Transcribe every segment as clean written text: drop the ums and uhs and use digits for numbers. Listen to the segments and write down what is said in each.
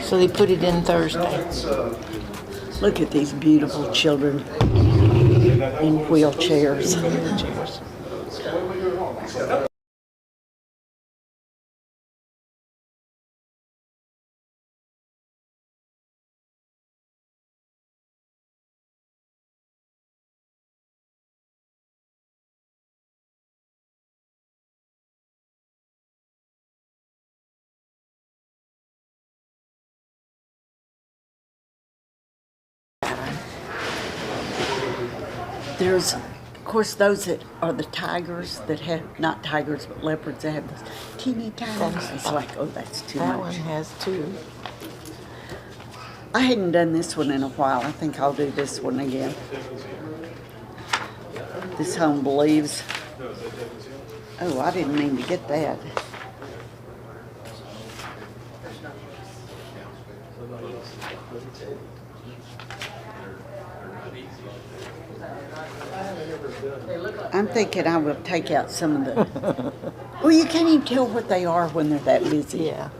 So they put it in Thursday. Look at these beautiful children in wheelchairs. There's, of course, those that are the tigers that have, not tigers, but leopards that have those teeny tiny. It's like, oh, that's too much. That one has two. I hadn't done this one in a while. I think I'll do this one again. This home believes. Oh, I didn't mean to get that. I'm thinking I will take out some of the... Well, you can't even tell what they are when they're that busy. Yeah.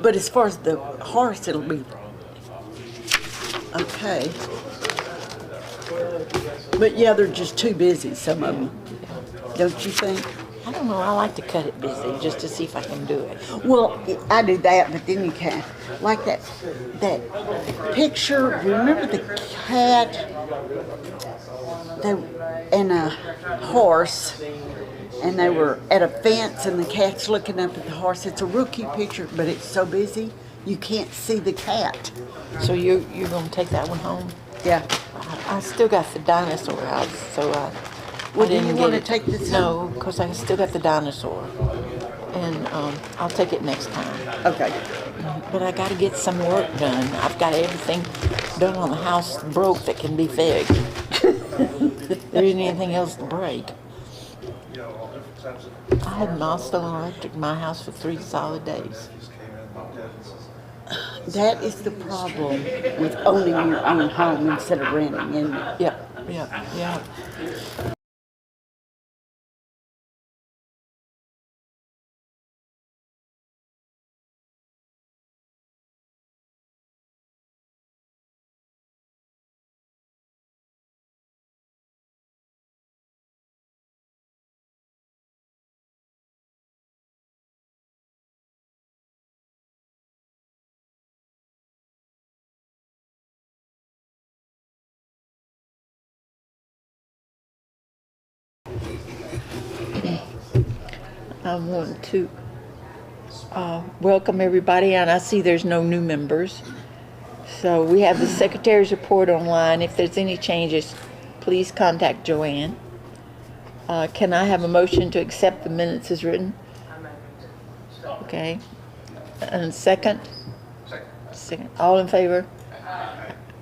But as far as the horse, it'll be okay. But yeah, they're just too busy, some of them. Don't you think? I don't know. I like to cut it busy just to see if I can do it. Well, I do that, but then you can't. Like that picture, remember the cat and a horse, and they were at a fence and the cat's looking up at the horse. It's a real cute picture, but it's so busy you can't see the cat. So you're going to take that one home? Yeah. I still got the dinosaur house, so I Well, do didn't you get want to it. take this No, because I still got the dinosaur, and I'll take it next time. Okay. But I got to get some work done. I've got everything done on the house broke that can be fixed. There isn't anything else to break. I had milestone electric in my house for 3 solid days. That is the problem with owning your own home instead of renting, isn't it? Yeah. I want to welcome everybody, and I see there's no new members. So we have the secretary's report online. If there's any changes, please contact Joanne. Can I have a motion to accept the minutes as written? Okay. And second? Second. All in favor?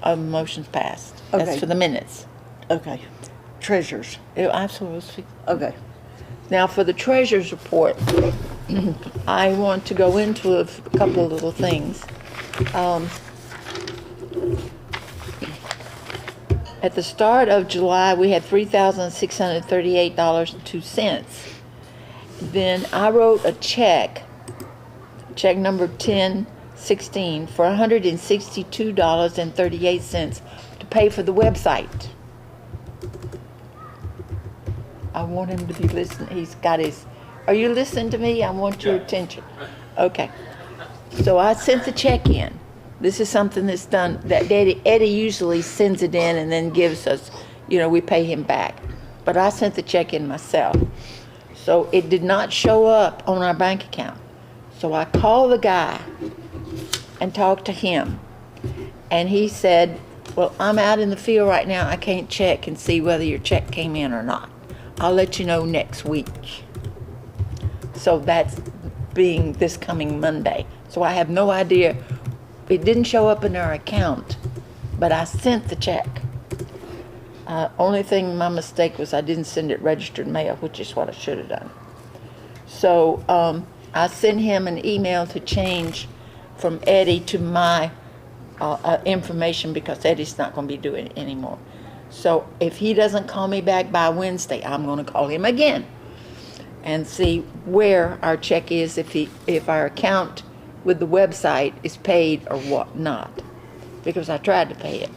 Motion's passed. Okay. That's for the minutes. Okay. Treasures. Absolutely. Okay. Now for the treasurer's report, I want to go into a couple of little things. At the start of July, we had $3,638.02. Then I wrote a check number 1016 for $162.38 to pay for the website. I want him to be listening. He's got his, are you listening to me? I want your attention. Okay. So I sent the check in. This is something that's done, that Eddie usually sends it in and then gives us, we pay him back. But I sent the check in myself. So it did not show up on our bank account. So I called the guy and talked to him. And he said, well, I'm out in the field right now. I can't check and see whether your check came in or not. I'll let you know next week. So that's being this coming Monday. So I have no idea. It didn't show up in our account, but I sent the check. Only thing, my mistake was I didn't send it registered mail, which is what I should have done. So I sent him an email to change from Eddie to my information because Eddie's not going to be doing it anymore. So if he doesn't call me back by Wednesday, I'm going to call him again and see where our check is, if our account with the website is paid or what not, because I tried to pay it.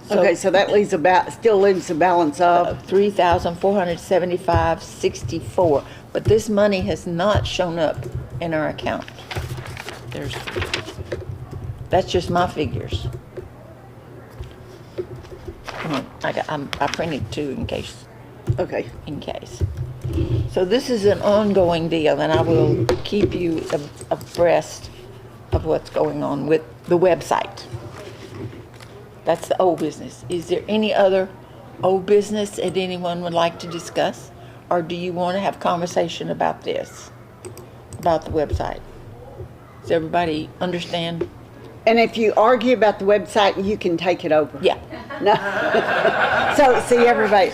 Okay, so that still leaves a balance of, $3,475.64, but this money has not shown up in our account. That's just my figures. Come on, I printed two in case. okay. So this is an ongoing deal, and I will keep you abreast of what's going on with the website. That's the old business. Is there any other old business that anyone would like to discuss? Or do you want to have conversation about this, about the website? Does everybody understand? And if you argue about the website, you can take it over. Yeah. No. So, see everybody.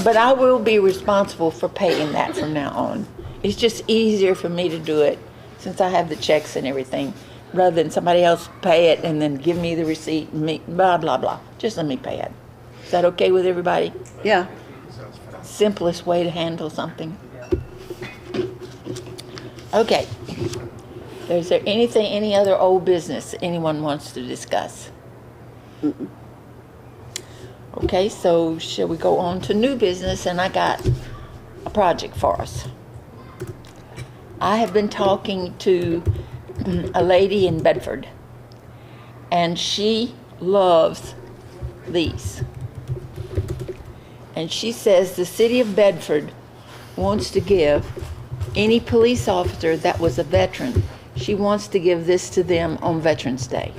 But I will be responsible for paying that from now on. It's just easier for me to do it since I have the checks and everything, rather than somebody else pay it and then give me the receipt and me, blah, blah, blah. Just let me pay it. Is that okay with everybody? Yeah. Simplest way to handle something. Okay. Is there any other old business anyone wants to discuss? Mm-mm. Okay, so shall we go on to new business? And I got a project for us. I have been talking to a lady in Bedford, and she loves these. And she says the city of Bedford wants to give any police officer that was a veteran, she wants to give this to them on Veterans Day.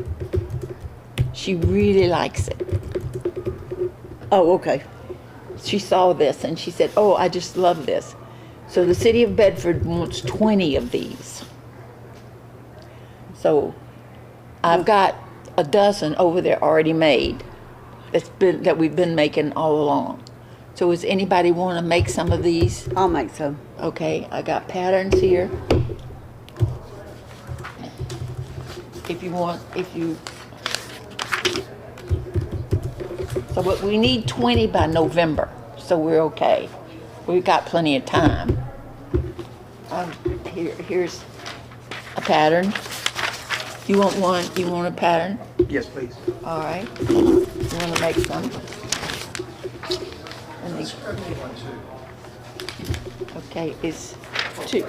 She really likes it. Oh, okay. She saw this and she said, oh, I just love this. So the city of Bedford wants 20 of these. So I've got a dozen over there already made that we've been making all along. So does anybody want to make some of these? I'll make some. Okay, I got patterns here. So but we need 20 by November, so we're okay. We've got plenty of time. Here's a pattern. You want one? You want a pattern? Yes, please. All right. You want to make some? Okay, it's two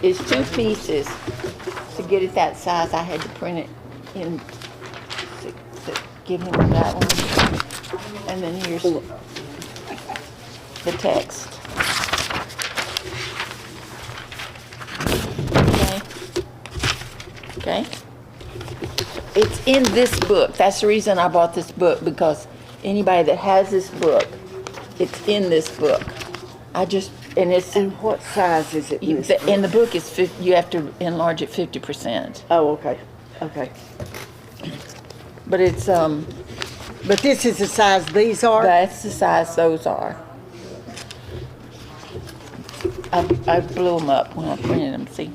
pieces. To get it that size, I had to print it in. Give him that one, and then here's the text. Okay. It's in this book. That's the reason I bought this book, because anybody that has this book, it's in this book. And what size is it in this book? In the book, it's you have to enlarge it 50%. Oh, okay. Okay. But it's But this is the size these are? that's the size those are. I blew them up when I printed them. See.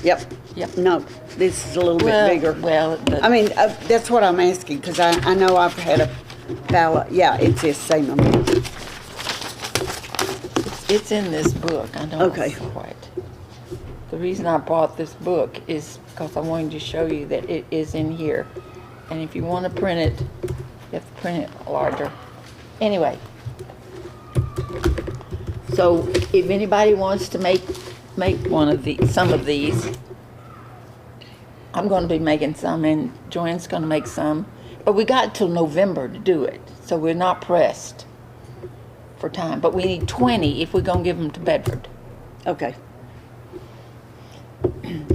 Yep. Yep. No, this is a little bit bigger. Well, I mean, that's what I'm asking, because I know I've had a ballot. Yeah, it's this same amount. it's in this book. I don't Okay. know it. The reason I bought this book is because I wanted to show you that it is in here. And if you want to print it, you have to print it larger. Anyway. So if anybody wants to make some of these, I'm going to be making some, and Joanne's going to make some. But we got till November to do it, so we're not pressed for time. But we need 20 if we're going to give them to Bedford. Okay.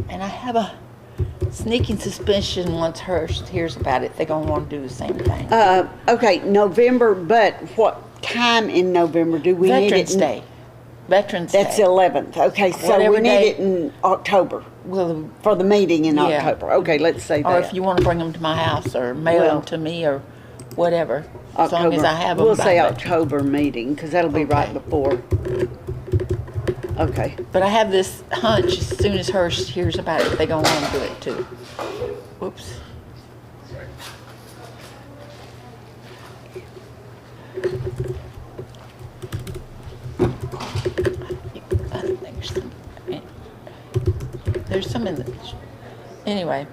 And I have a sneaking suspicion once Hearst hears about it, they're going to want to do the same thing. Okay, November, but what time in November do we need it? Veterans Day. Veterans Day. That's the 11th. Okay, so Whatever we need day- it in October Well, for the meeting in Yeah. October. Okay, let's say or that. if you want to bring them to my house or mail Well, them to me or whatever, as October. long as I have them. We'll by say then. October meeting, because that'll be right Okay. before. Okay. But I have this hunch, as soon as Hearst hears about it, they're going to want to do it too. Whoops. There's some in the, anyway.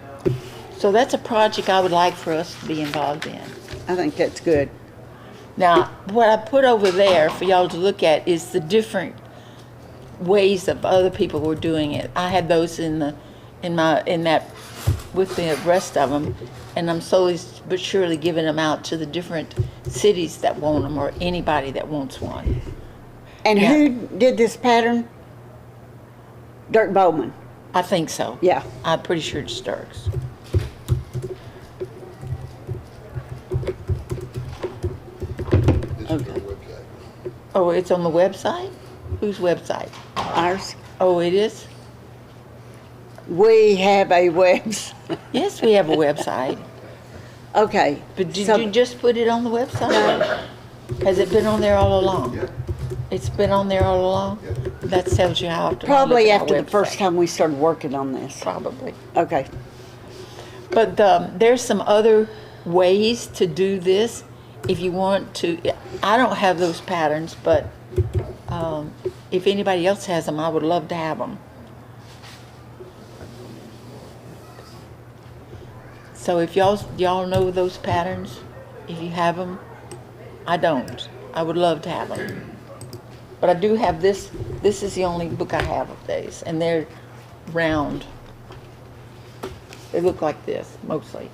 So that's a project I would like for us to be involved in. I think that's good. Now, what I put over there for y'all to look at is the different ways of other people were doing it. I had those in that with the rest of them, and I'm slowly but surely giving them out to the different cities that want them or anybody that wants one. And Yeah. who did this pattern? Dirk Bowman. I think so. Yeah. I'm pretty sure it's Dirk's. Okay. Oh, it's on the website? Whose website? Ours. Oh, it is? We have a website. Yes, we have a website. Okay. But did so- you just put it on the website? Has it been on there all along? Yeah. It's been on there all along? Yeah. That tells you how to Probably look at our after the first website. time we started working on this. Probably. Okay. But there's some other ways to do this if you want to. I don't have those patterns, but if anybody else has them, I would love to have them. So if y'all know those patterns, if you have them, I don't. I would love to have them. But I do have this. This is the only book I have of these, and they're round. They look like this, mostly,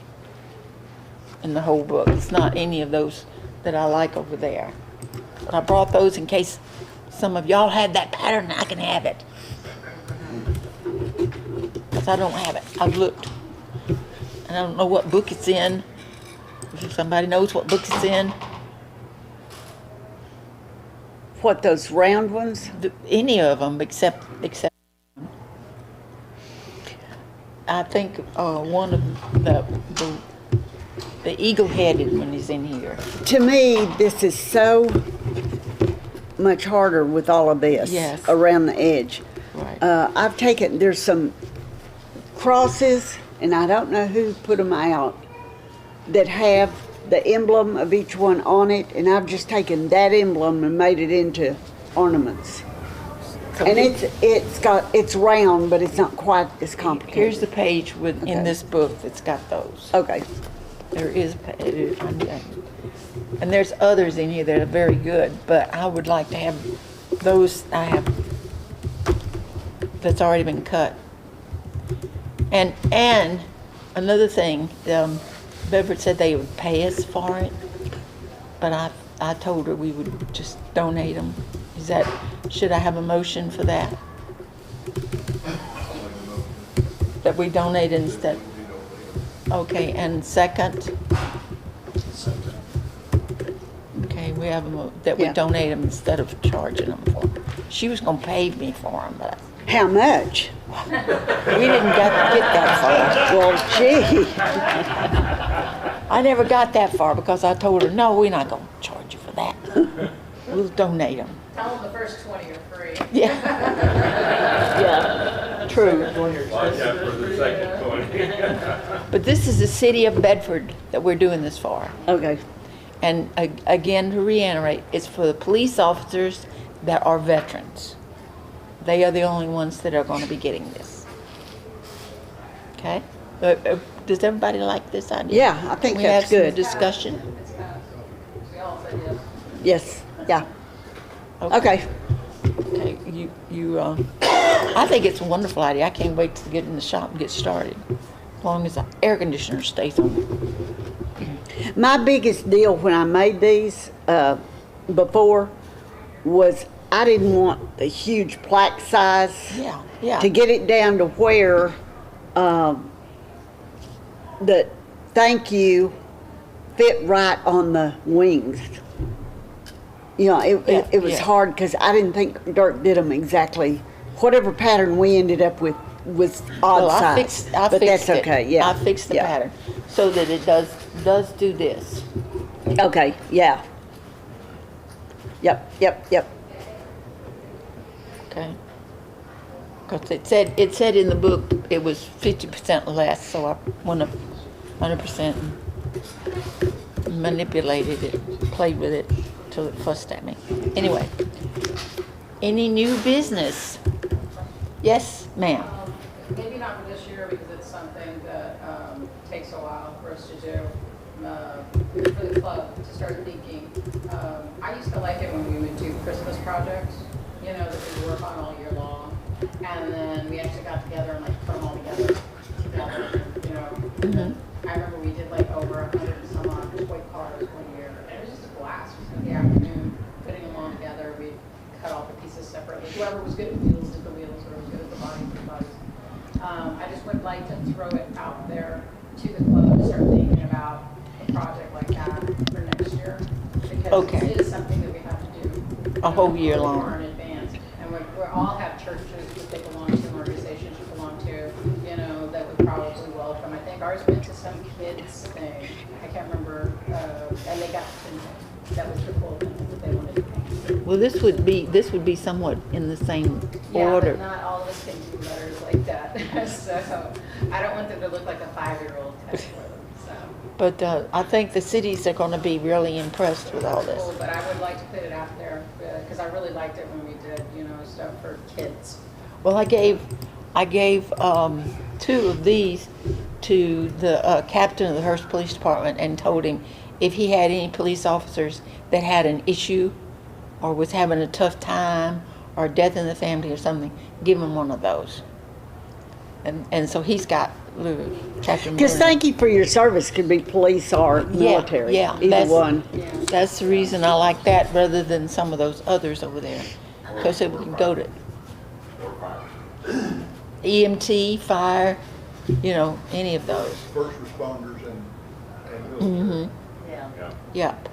in the whole book. It's not any of those that I like over there. But I brought those in case some of y'all had that pattern and I can have it. Because I don't have it. I've looked. And I don't know what book it's in. If somebody knows what book it's in, What, those round ones? any of them except I think one of the eagle-headed one is in here. To me, this is so much harder with all of this Yes. around the edge. Right. I've taken, there's some crosses, and I don't know who put them out, that have the emblem of each one on it, and I've just taken that emblem and made it into ornaments. So And it's round, but it's not quite as complicated. here's the page in Okay. this book that's got those. Okay. There is, and there's others in here that are very good, but I would like to have those I have that's already been cut. And another thing, Bedford said they would pay us for it, but I told her we would just donate them. Should I have a motion for that? That we donate instead? Okay, and second? Okay, we have that we Yeah. donate them instead of charging them for them. She was gonna pay me for them, but How much? we didn't get that far. Well, gee. I never got that far because I told her, no, we're not gonna charge you for that. We'll donate them. Tell them the first 20 are free. Yeah. Yeah, true. Watch out for the second 20. But this is the city of Bedford that we're doing this for. Okay. And again, to reiterate, it's for the police officers that are veterans. They are the only ones that are going to be getting this. Okay? Does everybody like this idea? Yeah, I think Can we that's have some good. discussion? We all said Yes, yes. yeah. Okay. Okay, I think it's a wonderful idea. I can't wait to get in the shop and get started. As long as the air conditioner stays on. My biggest deal when I made these before was I didn't want the huge plaque size. Yeah, yeah. To get it down to where the thank you fit right on the wings. You know, it was yeah. hard because I didn't think Dirk did them exactly. Whatever pattern we ended up with was odd Well, size. I but fixed that's it. okay, yeah. I fixed the yeah. pattern so that it does do this. Okay, yeah. Yep. Okay. Because it said in the book it was 50% less, so I went up 100% and manipulated it, played with it till it fussed at me. Anyway, any new business? Yes, ma'am. maybe not for this year because it's something that takes a while for us to do. For the club to start thinking. I used to like it when we would do Christmas projects, you know, that we work on all year long. And then we actually got together and like put them all together, you know. Mhm. I remember we did like over 100 and some odd toy cars one year. And it was just a blast. We spent the afternoon putting them all together. We cut all the pieces separately. Whoever was good at wheels did the wheels, whoever was good at the body did the bodies. I just would like to throw it out there to the club to start thinking about a project like that for next year. Because Okay. it is something that we have to do. A whole year Far long. in advance. And we all have churches that they belong to, and organizations you belong to, you know, that would probably welcome. I think ours went to some kids thing. I can't remember, and they got to, that was the cool thing that they wanted to paint. Well, this would be somewhat in the same Yeah, order. but not all of us can do letters like that. So I don't want them to look like a 5-year-old text for them, so. But I think the cities are going to be really impressed with all this. Cool, but I would like to put it out there, because I really liked it when we did, you know, stuff for kids. Well, I gave 2 of these to the captain of the Hearst Police Department and told him if he had any police officers that had an issue or was having a tough time or death in the family or something, give him one of those. And so he's got Captain. Because thank you for your service could be police or military. Yeah, Either one. That's the reason I like that rather than some of those others over there. Because it would go to EMT, fire, you know, any of those. First responders and military. Yeah. Yep.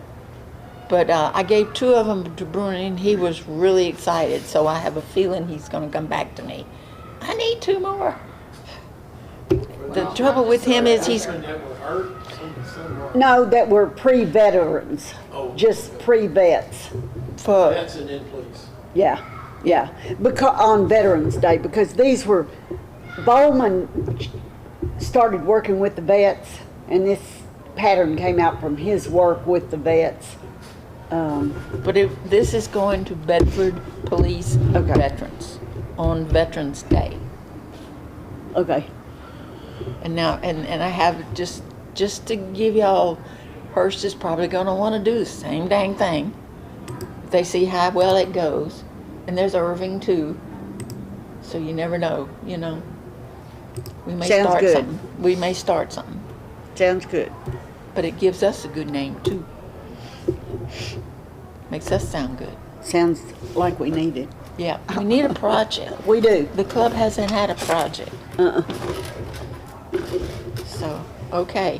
But I gave 2 of them to Bruno and he was really excited. So I have a feeling he's going to come back to me. I need 2 more. The trouble with him is he's, No, that were pre-veterans, Oh. just pre-vets. for, That's an in place. Yeah, yeah. Because on Veterans Day, because these were, Bowman started working with the vets, and this pattern came out from his work with the vets. but this is going to Bedford Police Okay. Veterans on Veterans Day. Okay. And now, and I have just to give y'all, Hearst is probably going to want to do the same dang thing. They see how well it goes, and there's Irving too. So you never know, you know. We may Sounds start good. something. We may start something, Sounds good. but it gives us a good name too. Makes us sound good. Sounds like we need it. Yeah, we need a project. We do. The club hasn't had a project. Uh-uh. So, okay.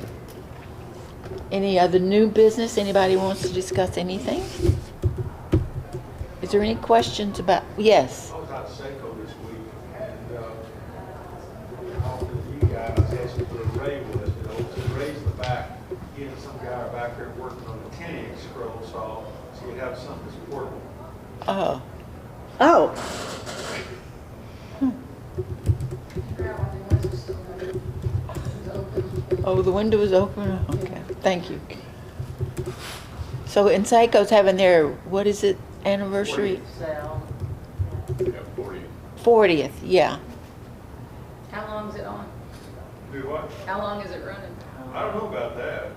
Any other new business? Anybody wants to discuss anything? Is there any questions about, yes? I was out Seco this week, and talked to you guys, asking what a ray was, you know, to raise the back, getting some guy back there working on a 10-inch scroll saw, so you have something that's portable. Oh, Oh, oh, the window is open? Okay, thank you. So, and Seiko's having their, what is it, anniversary? Yeah, 40. 40th, yeah. How long is it on? Do what? How long is it running? I don't know about that.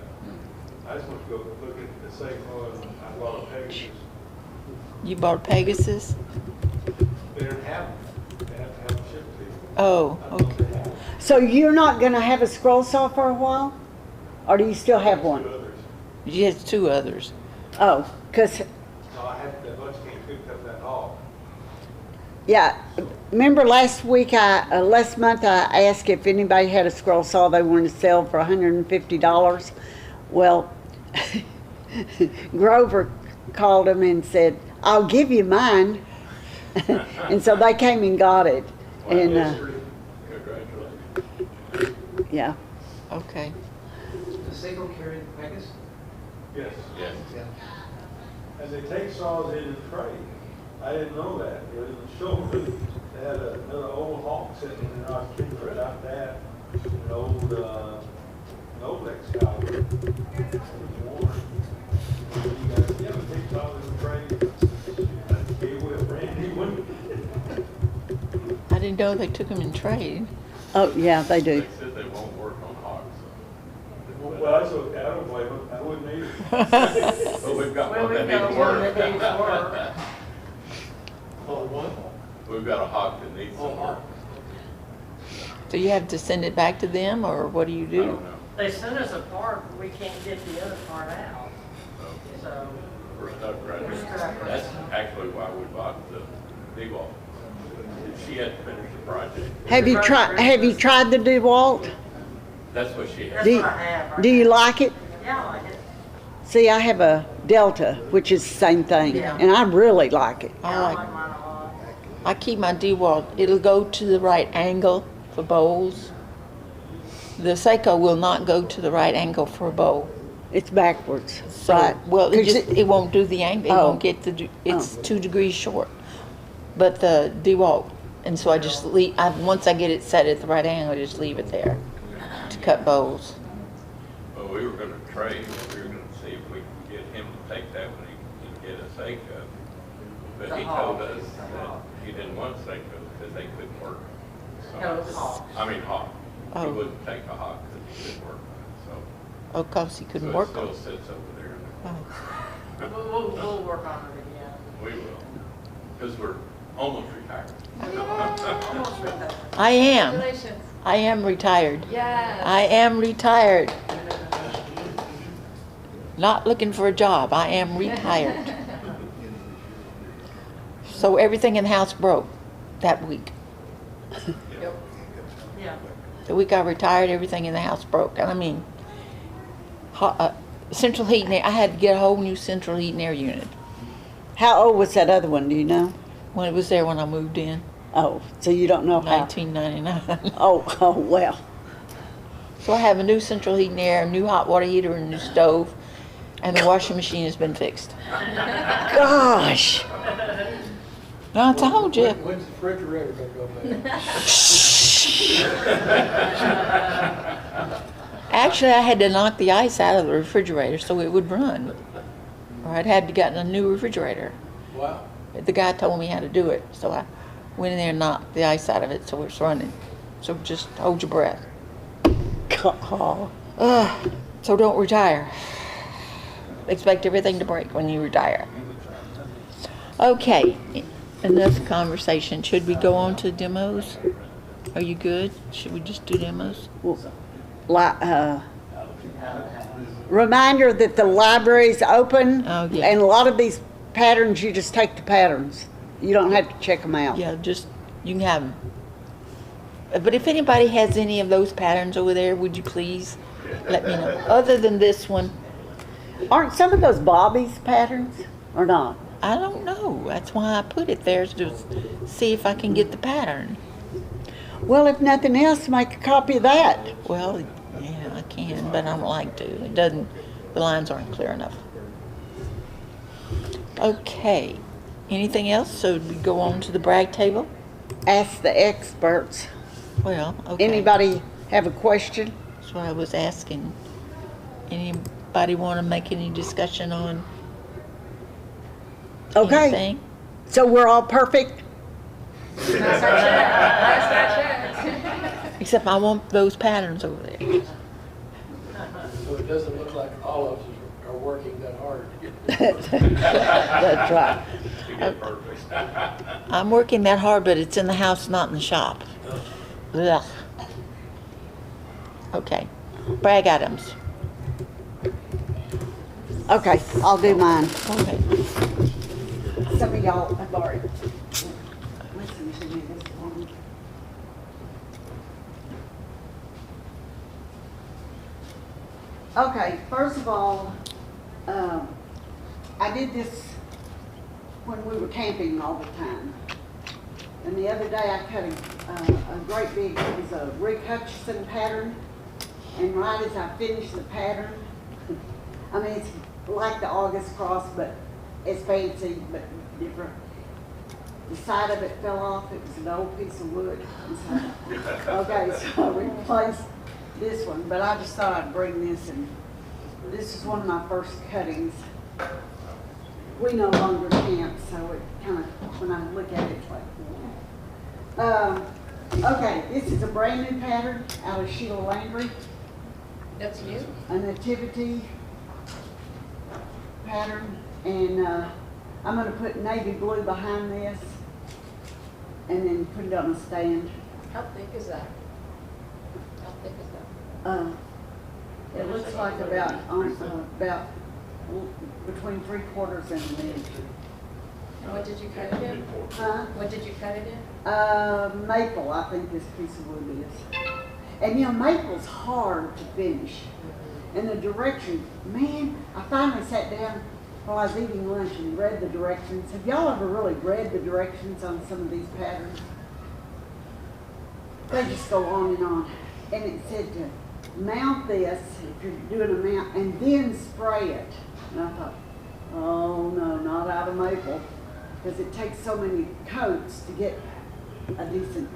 I just want to go look at the Seco and I bought a Pegasus. You bought Pegasus? They didn't have them. They have to have them shipped to you. Oh, I thought okay. they had them. so you're not gonna have a scroll saw for a while? Or do you still have Two one? others. She has 2 others. Oh, 'cause No, I had, that bunch can't pick up that haul. yeah, remember last month I asked if anybody had a scroll saw they wanted to sell for $150. Well, Grover called them and said, "I'll give you mine." And so they came and got it. And Congratulations. yeah, Okay. Does Seiko carry the Pegasus? Yes. Yeah. And they take saws in and trade. I didn't know that. It was in the show. They had another old Hawk sitting in there. I was trying to figure out that. An old Excalibur. It was worn. You guys, yeah, we take saws in and trade. I gave away a brand new one. I didn't know they took them in trade. Oh, yeah, they do. They said they won't work on hogs. Well, that's okay, I don't blame them, I wouldn't either. But we've got Well, one that we've got needs one that work. needs work. Oh, what? We've got a hog that needs some work. So you have to send it back to them, or what do you I do? don't know. They sent us a part, but we can't get the other part out, so. We're stuck right We're here. stuck. That's actually why we bought the D-wall. She had to finish the project. Have you tried the DeWalt? That's what she had. That's Do, what I have right do you now. like it? Yeah, I like it. See, I have a Delta, which is the same thing, Yeah. and I really like it. I Yeah, I like, like mine a lot. I keep my DeWalt, it'll go to the right angle for bowls. The Seiko will not go to the right angle for a bowl. It's backwards, So, right? well, it 'Cause just, it won't do the angle, it Oh. won't get the, it's 2 degrees short. But the DeWalt, and so I just leave, once I get it set at the right angle, I just leave it there to cut bowls. Well, we were gonna trade, we were gonna see if we could get him to take that when he can get a Seiko. But The he hog. told us that he didn't want Seiko because they couldn't work. So- No, it's hog. I mean hog. He Oh. wouldn't take a hog because he couldn't work on it, Oh, 'cause he so. couldn't So work it on still it. sits over there. Oh. We'll work on it again. We will, because we're almost retired. Almost retired. I am, Congratulations. I am retired. Yes. I am retired. Not looking for a job, I am retired. So everything in the house broke that week. Yeah. The week I retired, everything in the house broke. And I mean, central heat and air, I had to get a whole new central heat and air unit How old was that other one, do you know? when it was there when I moved in, Oh, so you don't know how? 1999. Oh, well. So I have a new central heat and air, a new hot water heater, and a new stove, and the washing machine has been fixed. Gosh. Now I told you. When's the refrigerator gonna go back? Actually, I had to knock the ice out of the refrigerator so it would run, or I'd had to get a new refrigerator. Wow. The guy told me how to do it, so I went in there and knocked the ice out of it so it's running. So just hold your breath. God. So don't retire. Expect everything to break when you retire. Okay, enough conversation. Should we go on to demos? Are you good? Should we just do demos? Reminder that the library's open. Oh, yeah. And a lot of these patterns, you just take the patterns. You don't have to check them out. Yeah, just, you can have them. But if anybody has any of those patterns over there, would you please let me know? Other than this one, Aren't some of those Bobby's patterns or not? I don't know. That's why I put it there, to see if I can get the pattern. Well, if nothing else, make a copy of that. Well, yeah, I can, but I don't like to. It doesn't, the lines aren't clear enough. Okay, anything else? So we go on to the brag table? Ask the experts. Well, okay. Anybody have a question? That's what I was asking. Anybody want to make any discussion on Okay. anything? So we're all perfect? Last I checked. Except I want those patterns over there. So it doesn't look like all of us are working that hard to get this. That's right. To get perfect. I'm working that hard, but it's in the house, not in the shop. Ugh. Okay, brag items. Okay, I'll do mine. Okay. Some of y'all have already listened to me this morning. Okay, first of all, I did this when we were camping all the time. And the other day I cut a great big, it was a Rick Hutchison pattern. And right as I finished the pattern, I mean, it's like the August cross, but it's fancy, but different. The side of it fell off. It was an old piece of wood. And so, okay, so I replaced this one, but I just thought I'd bring this in. This is one of my first cuttings. We no longer camp, so it kind of, when I look at it, it's like, Okay, this is a brand new pattern out of Sheila Landry, That's new? a nativity pattern, and I'm gonna put navy blue behind this, and then put it on a stand. How thick is that? How thick is that? It looks like about between 3/4 and an inch. And what did you cut it in? Huh? What did you cut it in? Maple, I think this piece of wood is. And you know, maple's hard to finish. And the directions, man, I finally sat down while I was eating lunch and read the directions. Have y'all ever really read the directions on some of these patterns? They just go on and on. And it said to mount this, if you're doing a mount, and then spray it. And I thought, oh no, not out of maple. Because it takes so many coats to get a decent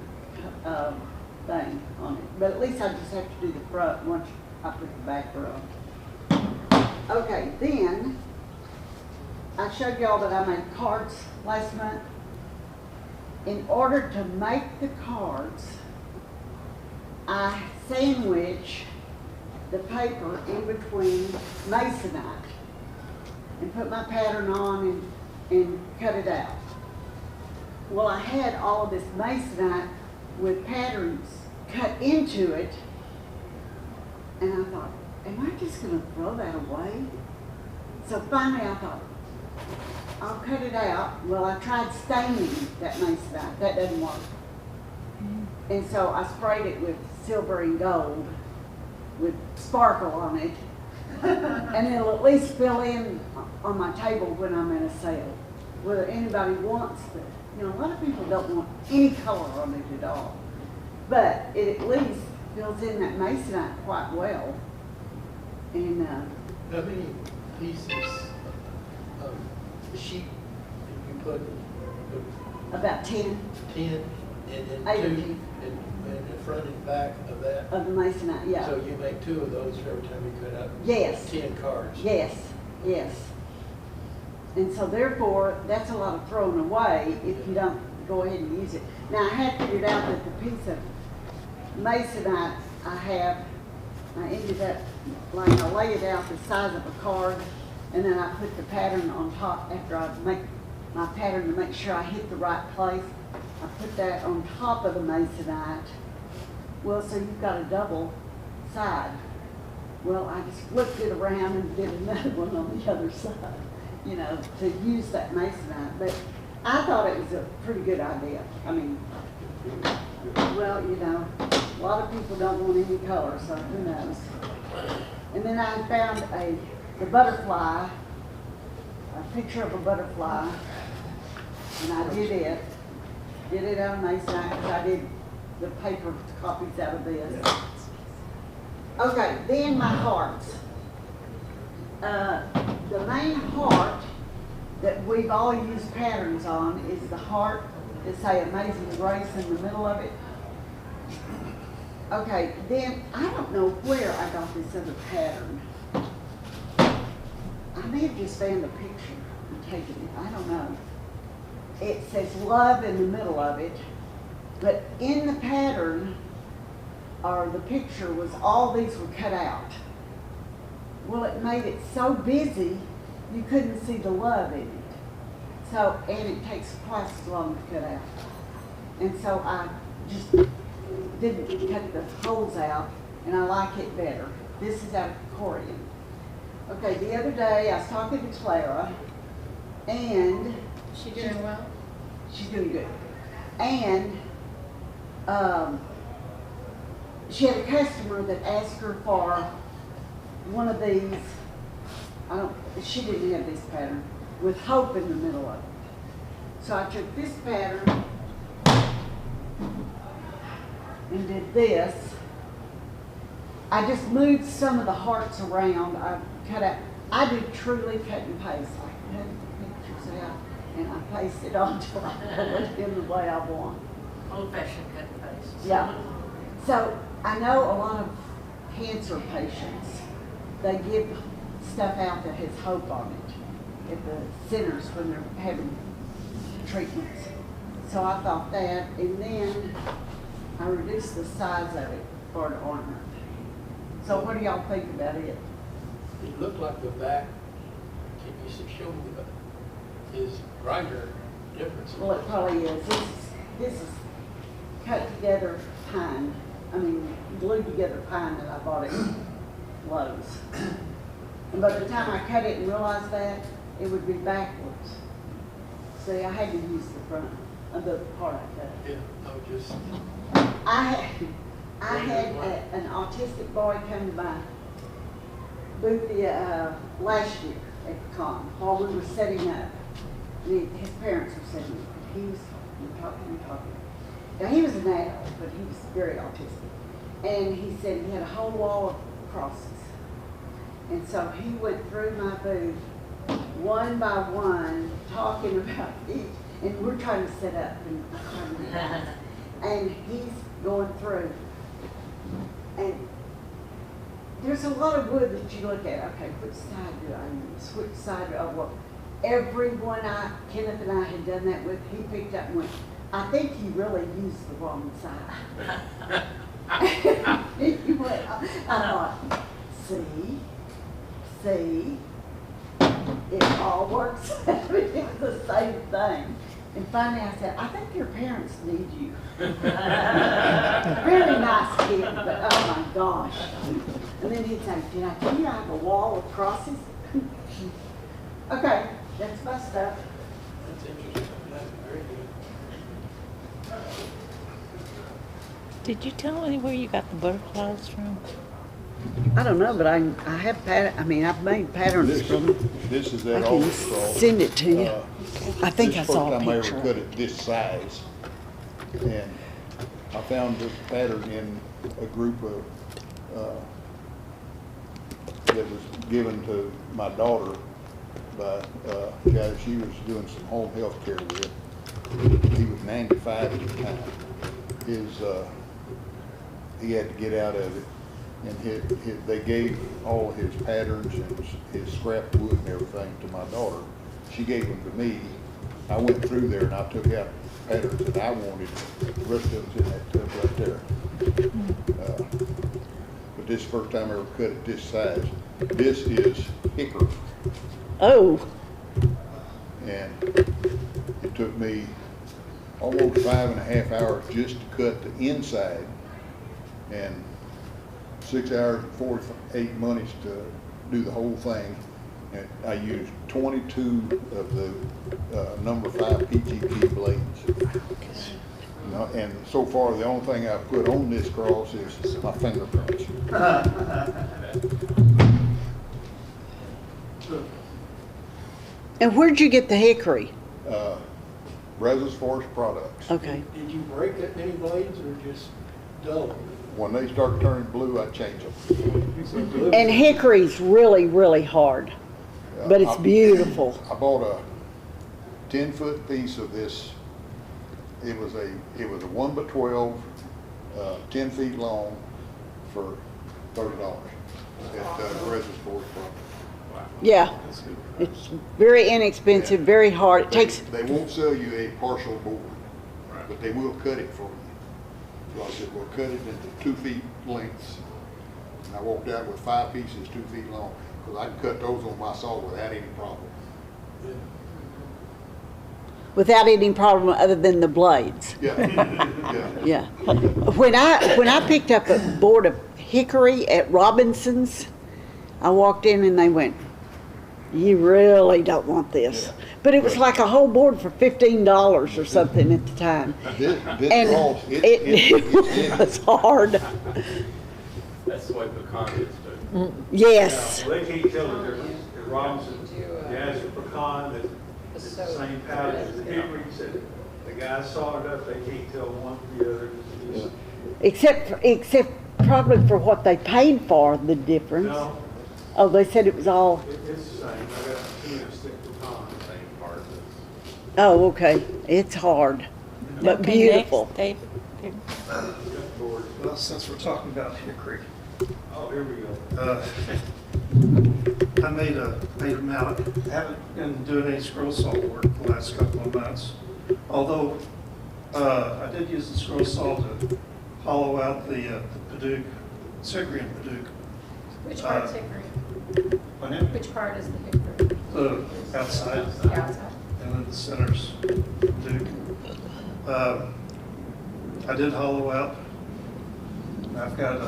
thing on it. But at least I just have to do the front once I put the back on. Okay, then I showed y'all that I made cards last month. In order to make the cards, I sandwich the paper in between masonite and put my pattern on and cut it out. Well, I had all of this masonite with patterns cut into it, and I thought, am I just going to throw that away? So finally I thought, I'll cut it out. Well, I tried staining that masonite. That doesn't work. And so I sprayed it with silver and gold with sparkle on it. And it'll at least fill in on my table when I'm at a sale. Whether anybody wants the, you know, a lot of people don't want any color on it at all. But it at least fills in that masonite quite well. And How many pieces of sheet did you put? about 10 10 and then 8 or 2 10 in the front and back of that? of the masonite, yeah. So you make 2 of those every time you cut out Yes. 10 cards? Yes, yes. And so therefore, that's a lot of throwing away if you don't go ahead and use it. Now, I had figured out that the piece of masonite I ended up, like, I lay it out the size of a card, and then I put the pattern on top after I make my pattern to make sure I hit the right place. I put that on top of the masonite. Well, so you've got a double side. Well, I just flipped it around and did another one on the other side, you know, to use that masonite. But I thought it was a pretty good idea. I mean, well, you know, a lot of people don't want any color, so who knows. And then I found the butterfly, a picture of a butterfly, and I did it out of masonite because I did the paper copies out of this. Okay, then my hearts. The main heart that we've all used patterns on is the heart that say Amazing Grace in the middle of it. Okay, then I don't know where I got this other pattern. I may have just found a picture and taken it, I don't know. It says love in the middle of it, but in the pattern, or the picture was all these were cut out. Well, it made it so busy, you couldn't see the love in it. So, and it takes twice as long to cut out. And so I just didn't cut the holes out, and I like it better. This is out of Corian. Okay, the other day I was talking to Clara, and She doing well? she's doing good. And she had a customer that asked her for one of these, she didn't have this pattern, with hope in the middle of it. So I took this pattern and did this. I just moved some of the hearts around. I cut out, I did truly cut and paste. I cut the pictures out and I pasted on until I pull it in the way I want. Old-fashioned cut and paste. Yeah. So I know a lot of cancer patients, they give stuff out that has hope on it at the centers when they're having treatments. So I thought that, and then I reduced the size of it for an ornament. So what do y'all think about it? It looked like the back, can you show me his grinder difference? Well, it probably is. This is cut together pine. I mean, glued together pine that I bought at Lowe's. And by the time I cut it and realized that, it would be backwards. See, I had to use the front of the part I cut. Yeah, I would just, I had an autistic boy come to my booth last year at the con while we were setting up. His parents were setting up. He was talking. Now, he was an adult, but he was very autistic. And he said he had a whole wall of crosses. And so he went through my booth one by one, talking about each. And we're trying to set up and he's going through. And there's a lot of wood that you look at. Okay, which side do I use? Which side do I work? Everyone Kenneth and I had done that with, he picked up and went, I think you really used the wrong side. He went, I thought, see, it all works. It was the same thing. And finally I said, I think your parents need you. Really nice kid, but oh my gosh. And then he'd say, did I tell you I have a wall of crosses? Okay, that's my stuff. that's interesting, that's very good. Did you tell me where you got the butterflies from? I don't know, but I have I've made patterns from them. This is I that can old scroll. send it to you. I think I This is the saw a first time I picture. ever cut it this size. And I found this pattern in a group of, that was given to my daughter by a guy she was doing some home health care with. He was 95 at the time. He had to get out of it. And they gave all his patterns and his scrap wood and everything to my daughter. She gave them to me. I went through there and I took out patterns that I wanted. The rest of it's in that tub right there. But this is the first time I ever cut it this size. This is hickory. Oh, And it took me almost 5.5 hours just to cut the inside, and 6 hours and 48 minutes to do the whole thing. And I used 22 of the number 5 PGP blades. And so far, the only thing I've put on this cross is my fingerprints. and where'd you get the hickory? Brazos Forest Products. Okay. Did you break that many blades or just dull them? When they start turning blue, I change them. So glue- And hickory's really, really hard, but it's beautiful. I bought a 10-foot piece of this. It was a 1x12, 10 feet long, for $30 at Brazos Forest Products. Yeah, it's very inexpensive, very hard. It takes, They won't sell you a partial board, but they will cut it for you. So I said, well, cut it into 2 feet lengths. And I walked out with 5 pieces 2 feet long, because I can cut those on my saw without any problem. Yeah. without any problem other than the blades. Yeah, yeah. Yeah. When I picked up a board of hickory at Robinson's, I walked in and they went, "You really don't want this." Yeah. But it was like a whole board for $15 or something at the time. This And cross, it was hard. That's the way pecan is too. Yes. Well, they can't tell the difference. At Robinson, you ask for pecan, it's the same pattern as the hickory. Said the guys sawed it up, they can't tell one from the other. Except probably for what they paid for, the difference. No, Oh, they said it was all, it's the same. I got 2 stick pecan. Same part of oh, okay. It's hard, but Okay, beautiful. next, Dave. Well, since we're talking about hickory, Oh, here we go. I made a mallet. I haven't been doing any scroll saw work the last couple of months. Although I did use the scroll saw to hollow out the Paducah, Hickory and Paducah. Which part is hickory? On it, Which part is the hickory? the outside, The outside? and then the center's Paducah. I did hollow out. I've got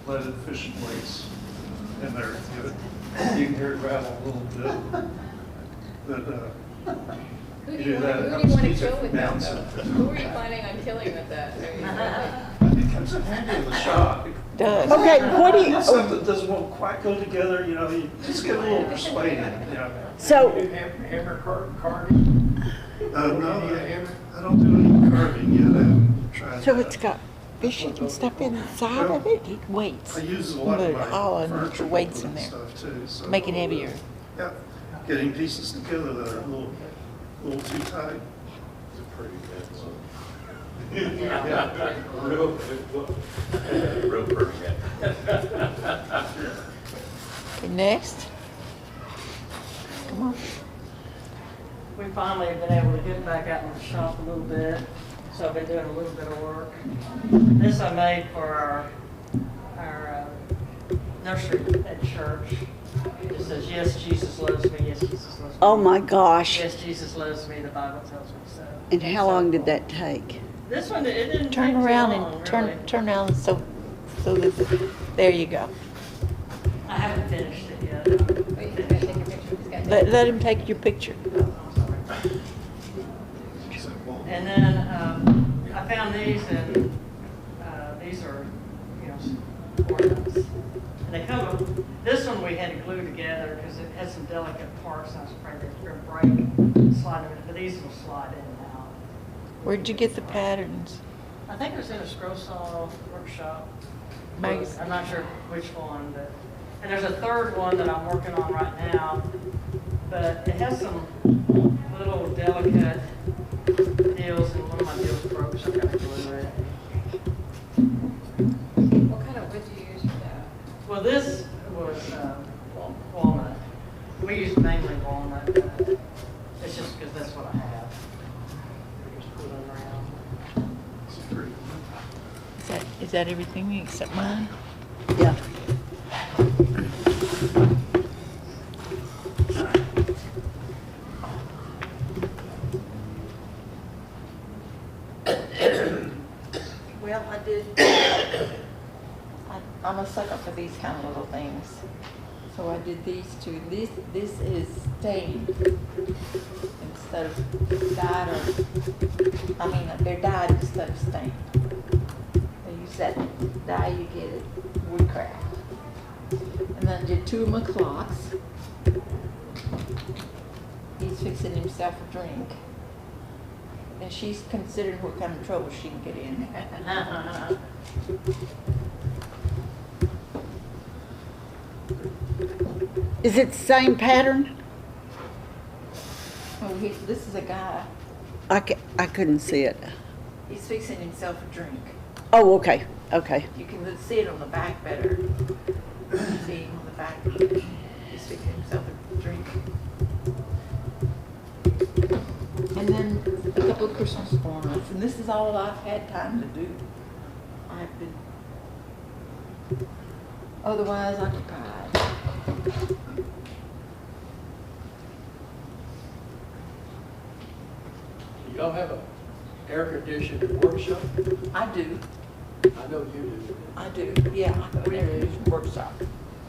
leaded fishing weights in there. You can hear it rattle a little bit. But Who you do do you that, want, it who do helps you want to keep kill it with from that bouncing. though? Who are you planning on killing with that? I mean, It comes in handy in the shop. Does. Okay, what do you, Something that doesn't want to quite go together, you know, you just get a little persuaded, you know. so, Hammer carving? No, I don't do any carving yet. I haven't tried so that. it's got fishing and stuff inside of it? Weights. I use a lot of Put my all in furniture the weights in and there. stuff too. So, Make it heavier. yeah, getting pieces together that are a little too tight. It's a pretty good look. Real good look. Real pretty good. Okay, next. Come on. We finally have been able to get back out in the shop a little bit, so I've been doing a little bit of work. This I made for our nursery at church. It says, yes, Jesus loves me, yes, Jesus loves me. Oh my gosh. Yes, Jesus loves me, the Bible tells me so. And how long did that take? This one, it didn't take Turn too around long, and really. turn around so that, there you go. I haven't finished it yet. wait, you gotta take a picture of this guy. Let him take your picture. And then I found these, and these are, ornaments. And they come, this one we had to glue together because it had some delicate parts, and I was afraid they were going to break, slide them in, but these will slide in and out. Where'd you get the patterns? I think it was in a scroll saw workshop. Magazine. I'm not sure which one, but, and there's a third one that I'm working on right now, but it has some little delicate deals, and one of my deals broke, so I got to glue it. What kind of wood do you use for that? Well, this was walnut. We use mainly walnut, but it's just because that's what I have. Just put them around. Is that everything except mine? Yeah. Well, I did. I'm a sucker for these kind of little things. So I did these two. This is stained instead of dyed, they're dyed instead of stained. They use that dye you get at Woodcraft. And then I did two of my clocks. He's fixing himself a drink. And she's considering what kind of trouble she can get in. Is it the same pattern? Oh, this is a guy. I couldn't see it. He's fixing himself a drink. Oh, okay, okay. You can see it on the back better. See on the back. He's fixing himself a drink. And then a couple of Christmas ornaments. And this is all I've had time to do. I've been otherwise occupied. Y'all have a air conditioned workshop? I do. I know you do. I do. Yeah, I have an air workshop.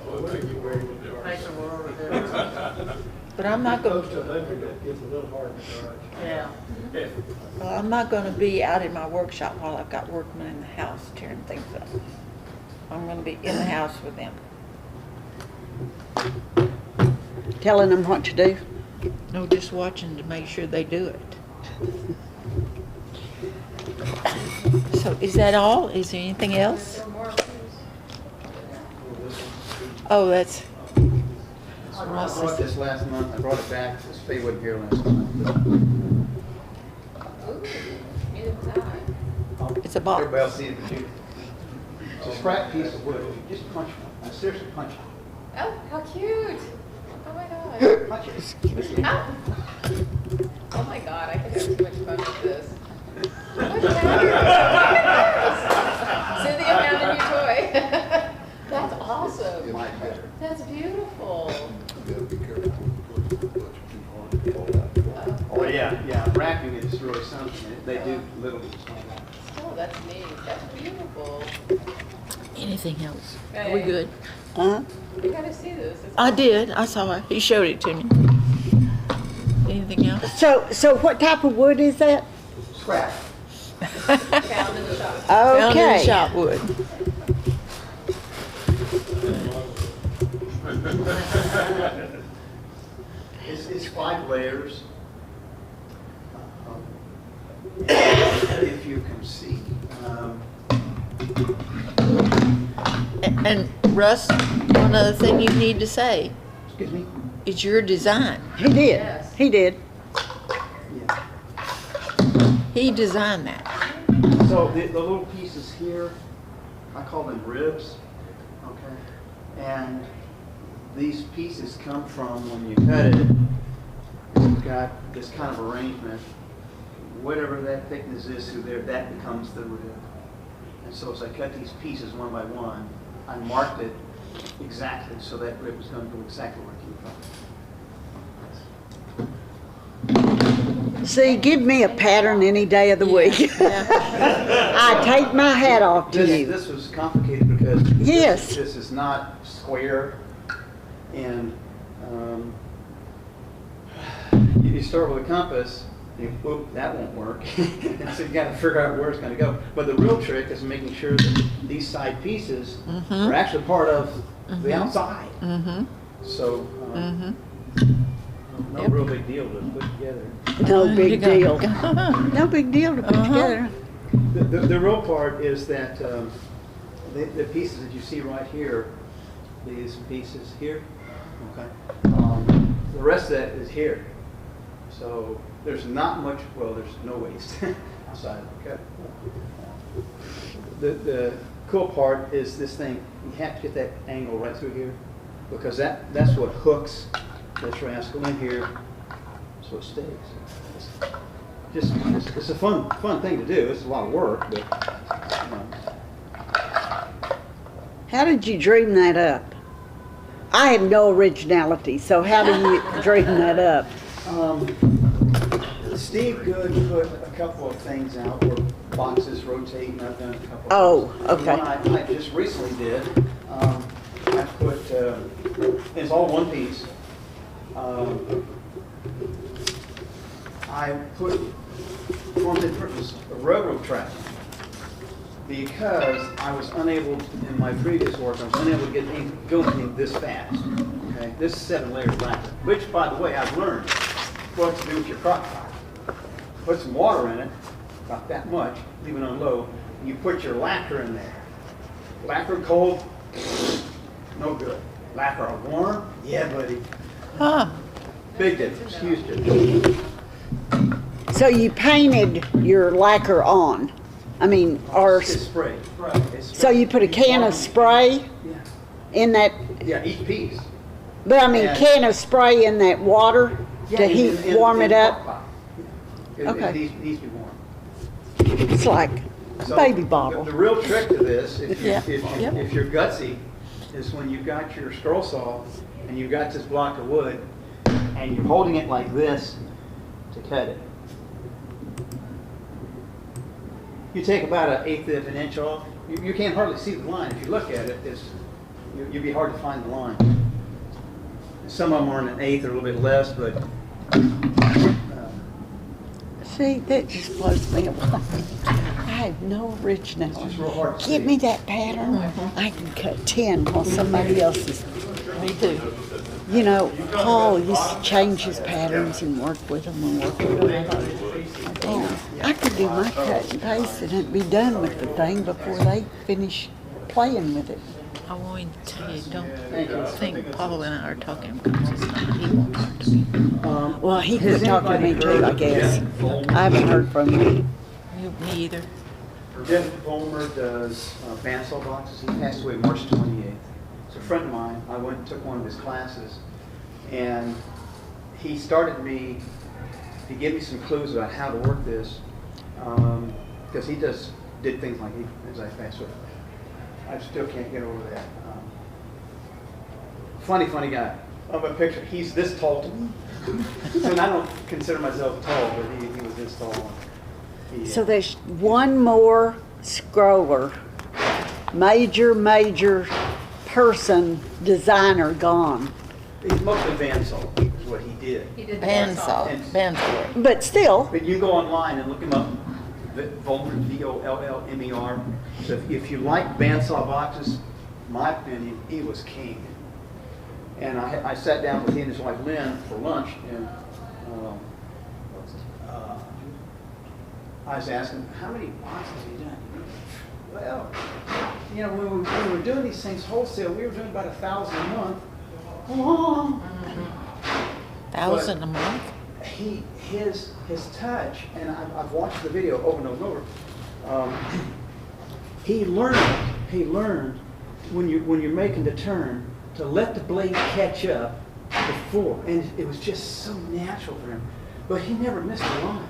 Oh, it makes a world of difference. Makes a world of difference. But I'm not going Close to 100, that gets a little hard in the garage. Yeah. well, I'm not going to be out in my workshop while I've got workmen in the house tearing things up. I'm going to be in the house with them. Telling them what to do? No, just watching to make sure they do it. So is that all? Is there anything Is else? there more? Oh, that's I brought this last month, I brought it back, this Faye wasn't here last month. Ooh, neither was I. it's a box. Everybody else see it, but you, it's a scrap piece of wood, you just punch one, I seriously punch it. Oh, how cute. Oh my god. Punch it. Ah. Oh my god, I could have too much fun with this. Look at that. That's beautiful. You gotta be careful, push too hard to fall out. Oh, yeah, wrapping is really something. They do literally just like that. Oh, that's neat. That's beautiful. Anything else? Are we good? Huh? You gotta see this. It's I did. I saw it. He showed it to me. Anything else? So what type of wood is that? Scrap. found in the shop. Found in the Okay. shop wood. It's 5 layers. If you can see. And Russ, one other thing you need to say, Excuse me? it's your design. He did. Yes. He did. Yeah. He designed that. So the little pieces here, I call them ribs, okay? And these pieces come from when you cut it, you've got this kind of arrangement. Whatever that thickness is through there, that becomes the rib. And so as I cut these pieces one by one, I marked it exactly so that rib was going to go exactly where it came from. See, give me a pattern any day of the week. I take my hat off to you. This was complicated because Yes. this is not square, and you start with a compass, you whoop, that won't work. And so you got to figure out where it's going to go. But the real trick is making sure that these side pieces are actually part of the outside. So no real big deal to put together. No You big got- deal. No big deal to put together. The real part is that the pieces that you see right here, these pieces here, okay, the rest of that is here. So there's not much, well, there's no waste outside, okay? The cool part is this thing, you have to get that angle right through here because that's what hooks this rascal in here so it stays. It's a fun thing to do. It's a lot of work, but you know. How did you dream that up? I have no originality, so how do you dream that up? Steve Good put a couple of things out where boxes rotate, and I've done a couple. Oh, of those. okay. The one I just recently did. I put it's all one piece. I put on the purpose a railroad track because I was unable in my previous work. I was unable to get go anything this fast. Okay, this is 7 layers lacquer, which, by the way, I've learned what to do with your crock pot. Put some water in it, about that much, leave it on low, and you put your lacquer in there. Lacquer cold, no good. Lacquer warm, yeah, buddy. Huh. Big difference, huge difference. So you painted your lacquer on. I mean, or It's spray. It's so you put a can of spray Yeah, in that, yeah, each piece. but I mean, Yeah. can of spray in that water Yeah, to heat, warm in it the up. crock pot. Yeah. Okay. It needs to be warm. It's like a So, baby bottle. The real trick to this, if Yeah. if you're gutsy, is when you've got your scroll saw and you've got this block of wood and you're holding it like this to cut it. You take about 1/8 of an inch off. You can't hardly see the line. If you look at it, you'd be hard to find the line. Some of them are in 1/8 or a little bit less, but See, that just blows me away. I have no it's originality. just real hard to see. Give me that pattern. I can cut 10 while somebody else is. Me too. You know, Paul used to change his patterns and work with them and work with them. Oh, I could do my cut and paste and it'd be done with the thing before they finish playing with it. I want to tell you, don't think Paul and I are talking because it's not, he won't talk to me. Well, he could talk to me too, I guess. I haven't heard from him. Me either. Jeff Vollmer does bandsaw boxes. He passed away March 28th. It's a friend of mine. I went and took one of his classes, and he started me to give me some clues about how to work this, because he did things like as I passed away. I still can't get over that. funny guy. Of a picture, he's this tall to me. And I don't consider myself tall, but he was this tall. He, So there's one more scroller, major person, designer gone. he's mostly bandsaw, is what he did. He did the Bandsaw, And- bandsaw. But still, But you go online and look him up, Vollmer, V-O-L-L-M-E-R. So if you like bandsaw boxes, my opinion, he was king. And I sat down with he and his wife Lynn for lunch, and I was asking, how many boxes have you done? Well, you know, when we were doing these things wholesale, we were doing about 1,000 a month. Oh. 1,000 a month? His touch, and I've watched the video over and over. He learned when you're making the turn to let the blade catch up before, and it was just so natural for him. But he never missed a line.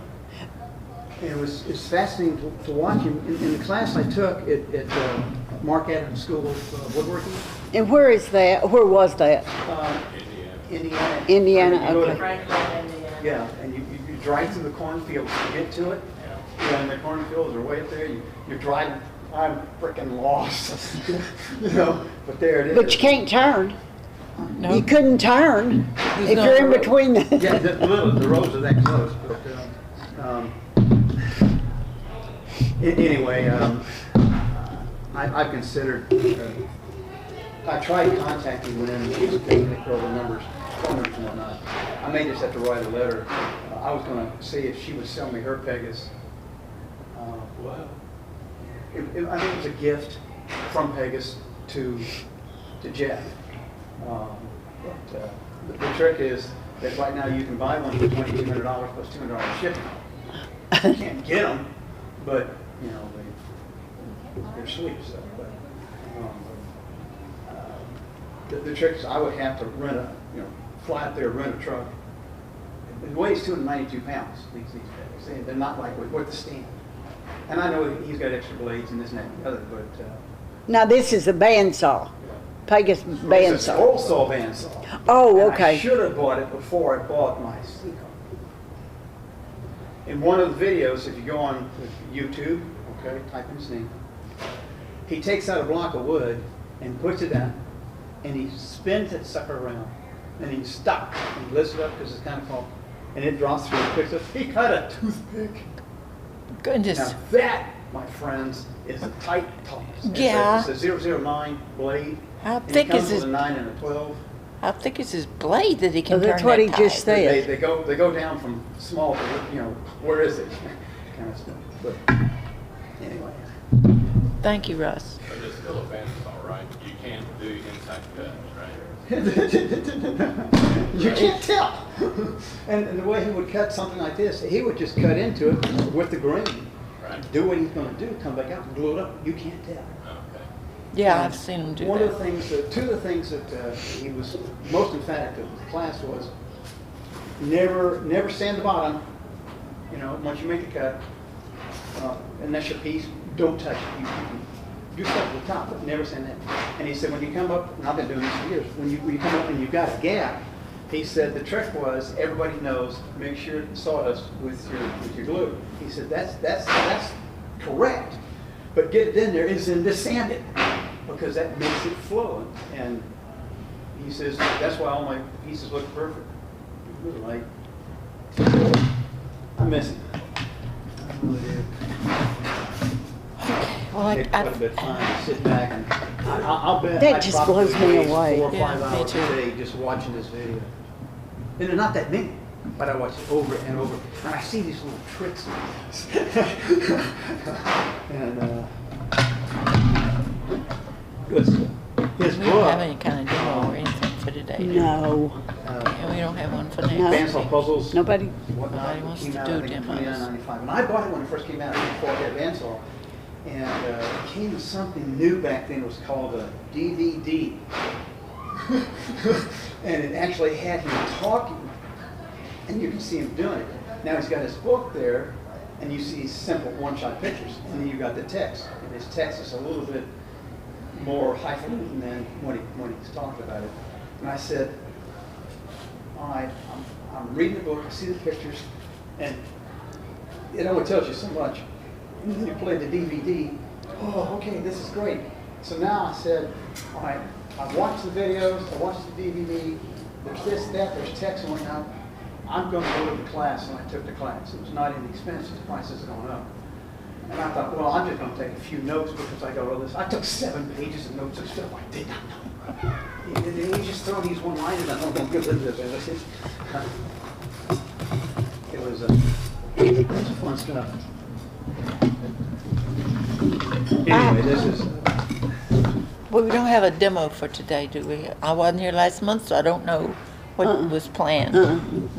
And it's fascinating to watch him. In the class I took at Mark Adams School of Woodworking, and where is that? Where was that? Indiana. Indiana, You go to- okay. Franklin, Indiana. Yeah, and you drive through the cornfields to get to it. Yeah, and the cornfields are way up there. You're driving. I'm freaking lost, you know. But there it is. But you can't turn. No. You couldn't turn if no you're in road. between the. Yeah, the roads are that close. But anyway, I've considered. I tried contacting Lynn. She was taking the numbers, phone numbers and whatnot. I may just have to write a letter. I was going to see if she would sell me her Pegasus. Wow. I think it was a gift from Pegasus to Jeff. But the trick is that right now you can buy one for $2,200 plus $200 shipping. You can't get them, but you know they're sweet stuff. But the trick is I would have to fly up there, rent a truck. It weighs 292 pounds. These Pegasus, they're not like what the stand. And I know he's got extra blades and this and that and the other, but Now this is a bandsaw, Pegasus it's a bandsaw. scroll saw bandsaw. Oh, And okay. I should have bought it before I bought my Seacoast. In one of the videos, if you go on YouTube, okay, type in his name, he takes out a block of wood and puts it down, and he spins that sucker around, and he stops and lifts it up because it's kind of tall, and it drops through and picks up. He cut a toothpick. Goodness. Now that, my friends, is a tight toss. Yeah. It's a 009 blade. How and thick it comes is his- with a 9 and a 12. How thick is his blade that he can Oh, turn that's what that he just tight? said. They go down from small to, where is it? Kind of stuff. But anyway. Thank you, Russ. But it's still a bandsaw, right? You can't do inside cuts, right? You can't tell. And the way he would cut something like this, he would just cut into it with the grain. Right. Do what he's going to do, come back out and glue it up. You can't tell. Okay. Yeah, I've seen him do One of the that. things, two of the things that he was most emphatic of the class was never sand the bottom. Once you make the cut, and that's your piece, don't touch it. You can do stuff at the top, but never sand that. And he said, when you come up, and I've been doing this for years, when you come up and you've got a gap, he said the trick was everybody knows make sure it's sawdust with your glue. He said that's correct, but get it in there is in to sand it because that makes it flow. And he says that's why all my pieces look perfect. Really like I miss it. I really do. Well, It's quite a bit of fun to sit back and I'll bet That I just probably blows me waste away. 4 or 5 Yeah, me hours too. a day just watching this video. And they're not that many, but I watch it over and over. And I see these little tricks. And his We don't have book, any kind of demo or anything for today. do we? No, And we don't have one for next No. Bandsaw week. Puzzles. nobody. Whatnot, Nobody wants came to out, do I think, in demos. $29.95. And I bought it when it first came out before I had bandsaw. And it came with something new back then. It was called a DVD. And it actually had him talking. And you can see him doing it. Now he's got his book there, and you see simple one-shot pictures. And then you've got the text. And his text is a little bit more highfalutin than when he's talking about it. And I said, all right, I'm reading the book, I see the pictures, and it only tells you so much. And then you play the DVD, oh, okay, this is great. So now I said, all right, I've watched the videos, I watched the DVD, there's this, that, there's text going out. I'm going to go to the class, and I took the class. It was not inexpensive, the prices are going up. And I thought, well, I'm just going to take a few notes because I got all this. I took 7 pages of notes of stuff I did not know. And you just throw these one-liners, I don't know good at this. It was fun stuff. Anyway, this is. Well, we don't have a demo for today, do we? I wasn't here last month, so I don't know what was planned.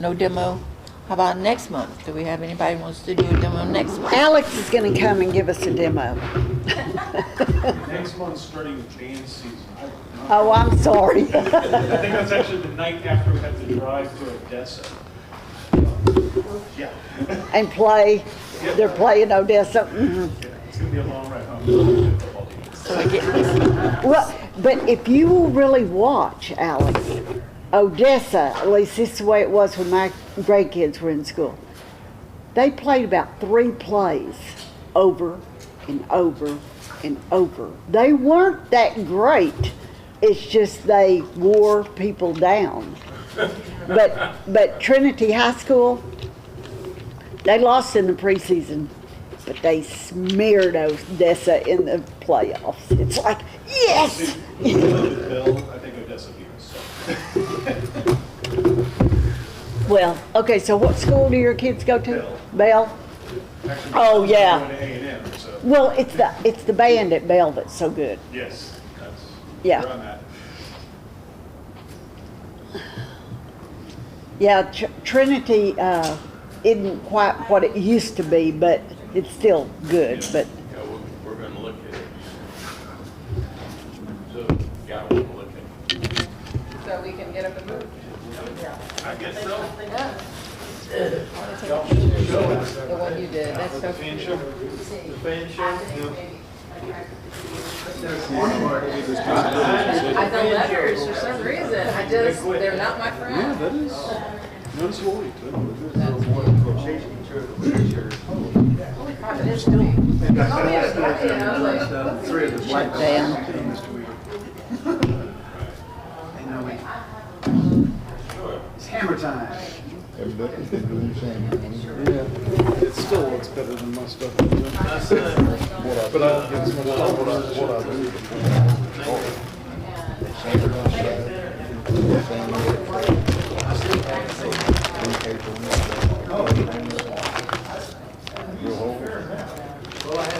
No demo? How about next month? Do we have anybody who wants to do a demo next month? Alex is going to come and give us a demo. Next month's starting band season. Oh, I'm sorry. I think that's actually the night after we have to drive to Odessa. Yeah. And play. They're playing Odessa. Mhm. It's going to be a long ride home. So we get, Well, but if you will really watch, Alex, Odessa, at least this is the way it was when my grandkids were in school. They played about 3 plays over and over and over. They weren't that great. It's just they wore people down. But Trinity High School, they lost in the preseason, but they smeared Odessa in the playoffs. It's like, yes! Bill, I think Odessa beat us. Well, okay, so what school do your kids go to? Bell. Bell? Actually, Oh, going yeah. to A&M, so. Well, it's the band at Bell that's so good. Yes, that's Yeah. where I'm at. Yeah, Trinity isn't quite what it used to be, but it's still good. But Yeah, we're gonna look at it. So, yeah, we'll look at it. So we can get up and move. I guess so. The one you did, that's so Fan cute. show? The fan show? I got letters for some reason, they're not my friend. That is noticeable. God, it is still. Oh, yeah, I was like, 3 of the black down. It's hammer time. Evidently, they're doing the same. Yeah, it still looks better than my stuff. But I, it's what I do. Same on the side, same on the paper Drill hole.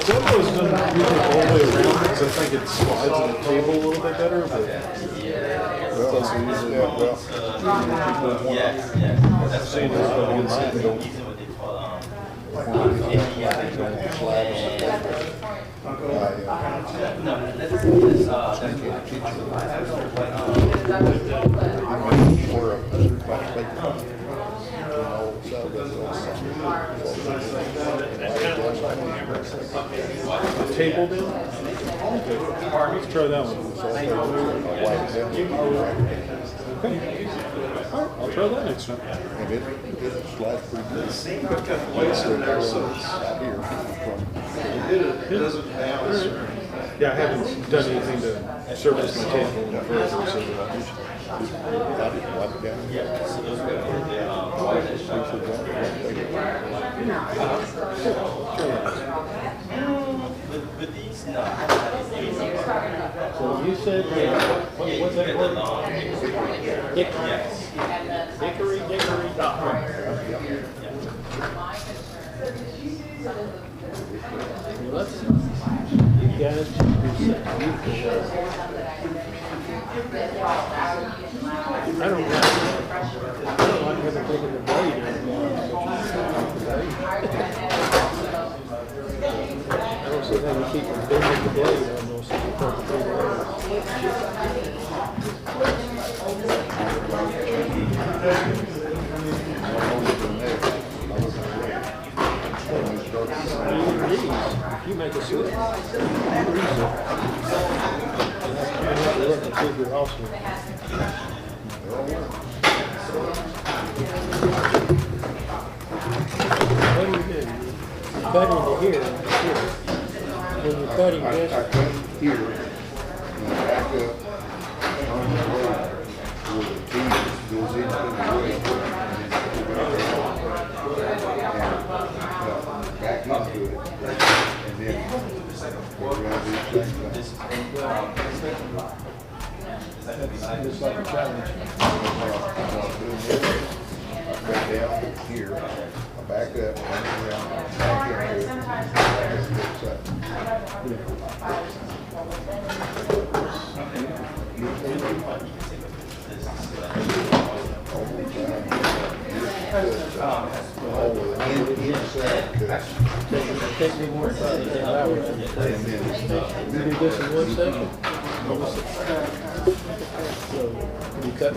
Some of those done usually all the way around because I think it slides on the table a little bit better, but Well, doesn't usually. yeah, well, people want I've seen this one on against mine, it. don't slide on the paper. Square up, like paper. So that's all. Table down? Let's try that one. So I wipe it down. Okay. All right, I'll try that next time. And it slides pretty good. It doesn't bounce. Yeah, I haven't done anything to service my table in forever, so Wipe it down. So you said, what's that word? Hickory dock. You guys I don't like having to take the blade I don't see how you keep bending the blade on those If you make a switch, you have to look and see if your house will. They're all working. What do? You cut into here, here. When you're cutting I this, cut here, and I back up on the blade where the teeth goes into the wood. And back into it, and then go around the same thing. it's like a challenge. I cut down here, I back up, and around, back into it, back up to the side. All the inside cuts. Take me more about 10 hours. And then You do this in one session? So you cut